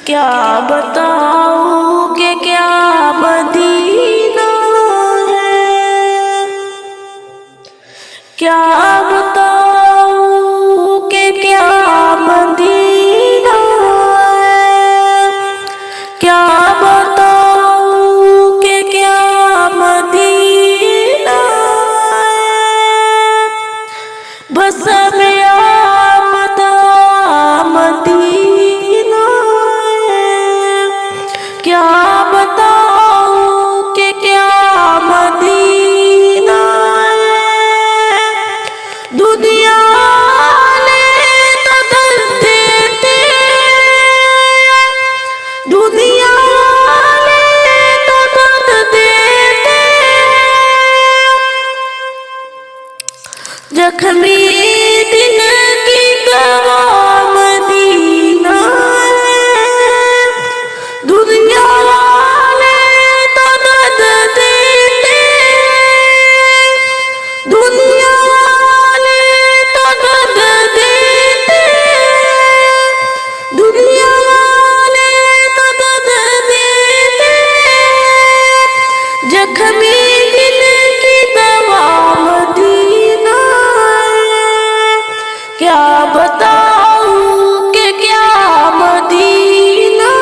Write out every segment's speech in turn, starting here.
क्या बताऊं कि क्या मदीना है, क्या बताऊं कि क्या मदीना है, क्या बताऊं कि क्या मदीना है। बस में आमदा मदीना है, क्या बताऊं कि क्या मदीना है। दुनिया वाले तो दर्द देते, दुनिया वाले तो दर्द देते, जख्मी दिल की दवा मदीना है। दुनिया वाले तो दर्द देते, दुनिया वाले तो दर्द देते, दुनिया वाले तो दर्द देते, जख्मी दिल की दवा मदीना है। क्या बताऊं कि क्या मदीना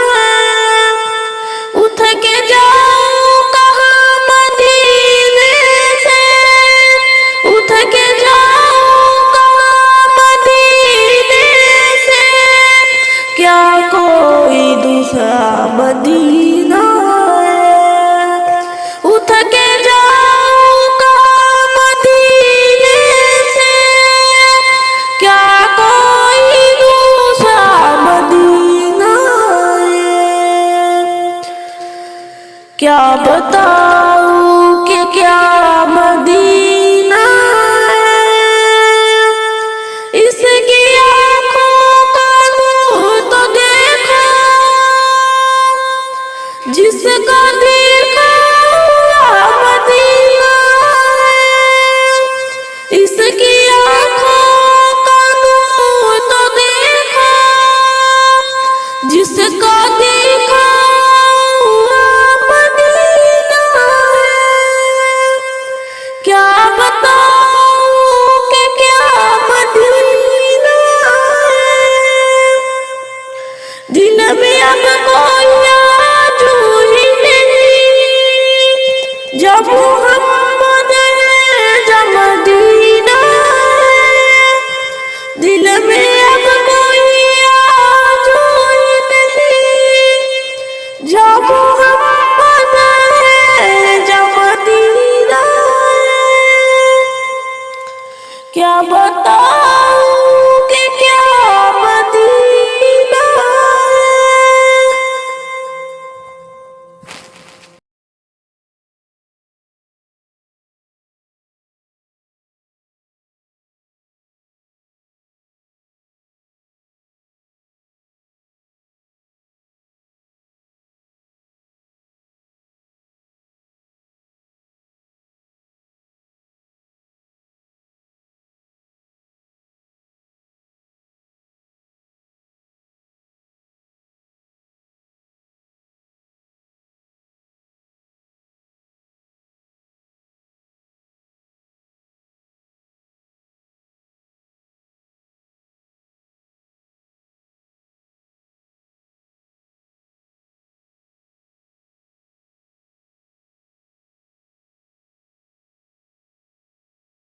है। उठ के जाऊं कहाँ मदीने से, उठ के जाऊं कहाँ मदीने से, क्या कोई दूसरा मदीना है। उठ के जाऊं कहाँ मदीने से, क्या कोई दूसरा मदीना है। क्या बताऊं कि क्या मदीना है। इसकी आँखों का नूर तो देखो, जिसका देखा हुआ मदीना है। इसकी आँखों का नूर तो देखो, जिसका देखा हुआ मदीना है। क्या बताऊं कि क्या मदीना है। दिल में अब कोई आरज़ू ही नहीं, जब मोहम्मद है जब मदीना है। दिल में